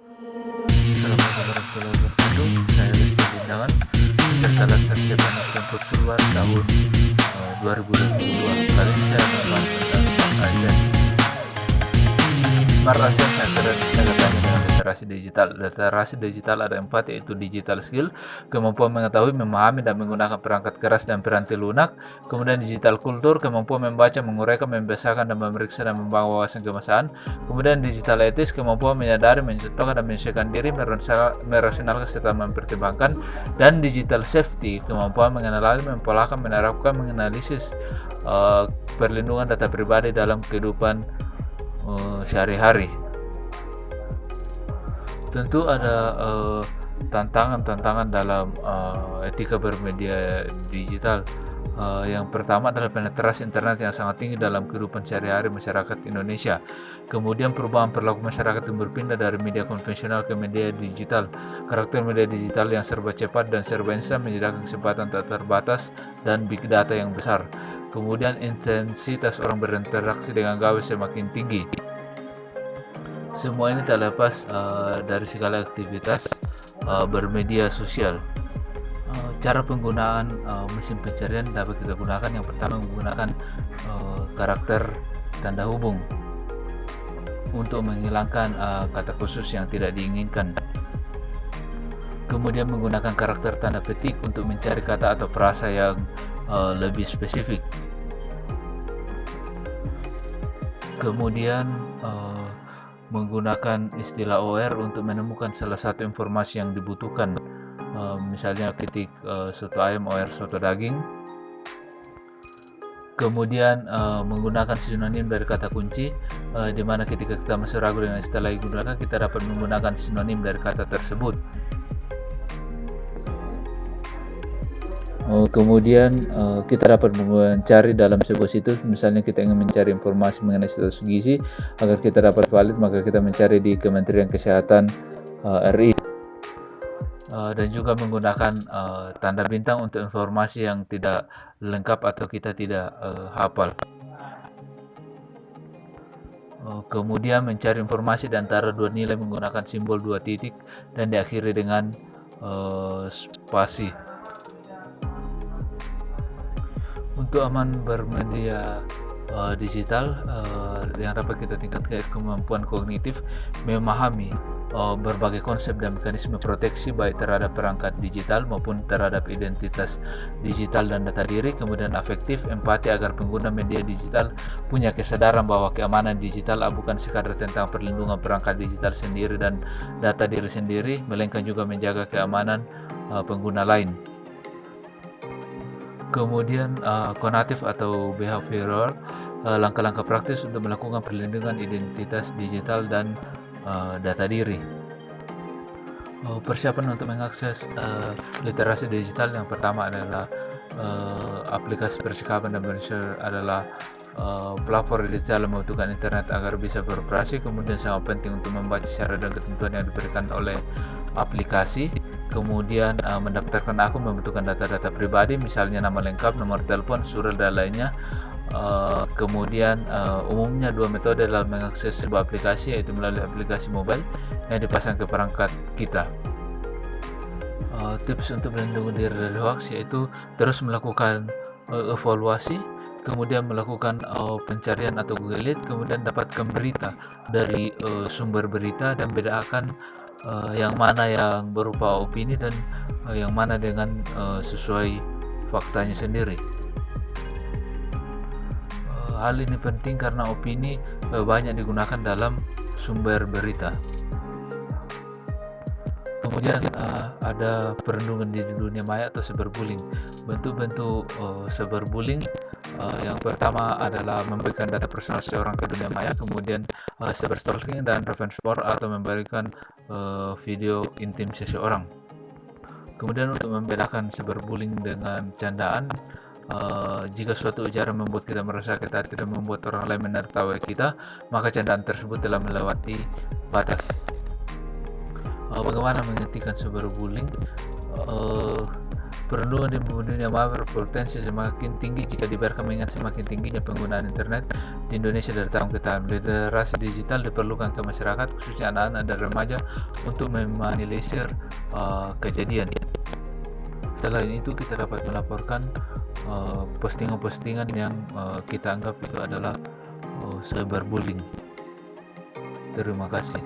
Assalamualaikum warahmatullahi wabarakatuh. Saya Lesti Gundawan, peserta Latsar Japanese Tempat Keluar tahun 2022. Kali ini saya akan bahas tentang Smart ASEAN. Smart ASEAN saya kaitannya dengan literasi digital. Literasi digital ada 4, yaitu digital skill, kemampuan mengetahui, memahami, dan menggunakan perangkat keras dan piranti lunak. Kemudian digital kultur, kemampuan membaca, menguraikan, membiasakan, dan memeriksa dan membangun wawasan kebangsaan. Kemudian digital etis, kemampuan menyadari, mencontohkan, dan menyesuaikan diri, merasionalkan serta mempertimbangkan. Dan digital safety, kemampuan mengenali, mempolahkan, menerapkan, menganalisis perlindungan data pribadi dalam kehidupan sehari-hari. Tentu ada tantangan-tantangan dalam etika bermedia digital. Yang pertama adalah penetrasi internet yang sangat tinggi dalam kehidupan sehari-hari masyarakat Indonesia. Kemudian perubahan perilaku masyarakat yang berpindah dari media konvensional ke media digital. Karakter media digital yang serba cepat dan serba instan menyediakan kesempatan tak terbatas dan big data yang besar. Kemudian intensitas orang berinteraksi dengan gawai semakin tinggi. Semua ini tak lepas dari segala aktivitas bermedia sosial. Cara penggunaan mesin pencarian dapat kita gunakan. Yang pertama, menggunakan karakter tanda hubung untuk menghilangkan kata khusus yang tidak diinginkan. Kemudian menggunakan karakter tanda petik untuk mencari kata atau frasa yang lebih spesifik. Kemudian menggunakan istilah OR untuk menemukan salah satu informasi yang dibutuhkan. Misalnya ketik soto ayam OR soto daging. Kemudian menggunakan sinonim dari kata kunci, di mana ketika kita masih ragu dengan istilah yang digunakan, kita dapat menggunakan sinonim dari kata tersebut. Kemudian kita dapat mencari dalam sebuah situs. Misalnya kita ingin mencari informasi mengenai status gizi agar kita dapat valid, maka kita mencari di Kementerian Kesehatan RI. Dan juga menggunakan tanda bintang untuk informasi yang tidak lengkap atau kita tidak hafal. Kemudian mencari informasi di antara dua nilai menggunakan simbol 2 titik dan diakhiri dengan spasi. Untuk aman bermedia digital, yang dapat kita tingkatkan kemampuan kognitif, memahami berbagai konsep dan mekanisme proteksi baik terhadap perangkat digital maupun terhadap identitas digital dan data diri. Kemudian afektif, empati agar pengguna media digital punya kesadaran bahwa keamanan digital bukan sekadar tentang perlindungan perangkat digital sendiri dan data diri sendiri, melainkan juga menjaga keamanan pengguna lain. Kemudian konatif atau behavioral, langkah-langkah praktis untuk melakukan perlindungan identitas digital dan data diri. Persiapan untuk mengakses literasi digital, yang pertama adalah aplikasi persikapan dan bersih adalah platform digital yang membutuhkan internet agar bisa beroperasi. Kemudian sangat penting untuk membaca syarat dan ketentuan yang diberikan oleh aplikasi. Kemudian mendaftarkan akun membutuhkan data-data pribadi, misalnya nama lengkap, nomor telepon, surat, dan lainnya. Kemudian umumnya 2 metode dalam mengakses sebuah aplikasi, yaitu melalui aplikasi mobile yang dipasang ke perangkat kita. Tips untuk melindungi diri dari hoax yaitu terus melakukan evaluasi, kemudian melakukan pencarian atau Google It, kemudian dapatkan berita dari sumber berita dan bedakan yang mana yang berupa opini dan yang mana dengan sesuai faktanya sendiri. Hal ini penting karena opini banyak digunakan dalam sumber berita. Kemudian ada perlindungan di dunia maya atau cyberbullying. Bentuk-bentuk cyberbullying yang pertama adalah memberikan data personal seseorang ke dunia maya, kemudian cyberstalking dan revenge porn atau memberikan video intim seseorang. Kemudian untuk membedakan cyberbullying dengan candaan, jika suatu ujaran membuat kita merasa kita tidak membuat orang lain menertawa kita, maka candaan tersebut telah melewati batas. Bagaimana menghentikan cyberbullying? Perundungan di dunia maya berpotensi semakin tinggi jika dibiarkan mengingat semakin tingginya penggunaan internet di Indonesia dari tahun ke tahun. Literasi digital diperlukan ke masyarakat, khususnya anak-anak dan remaja, untuk meminimalisir kejadian. Selain itu, kita dapat melaporkan postingan-postingan yang kita anggap itu adalah cyberbullying. Terima kasih.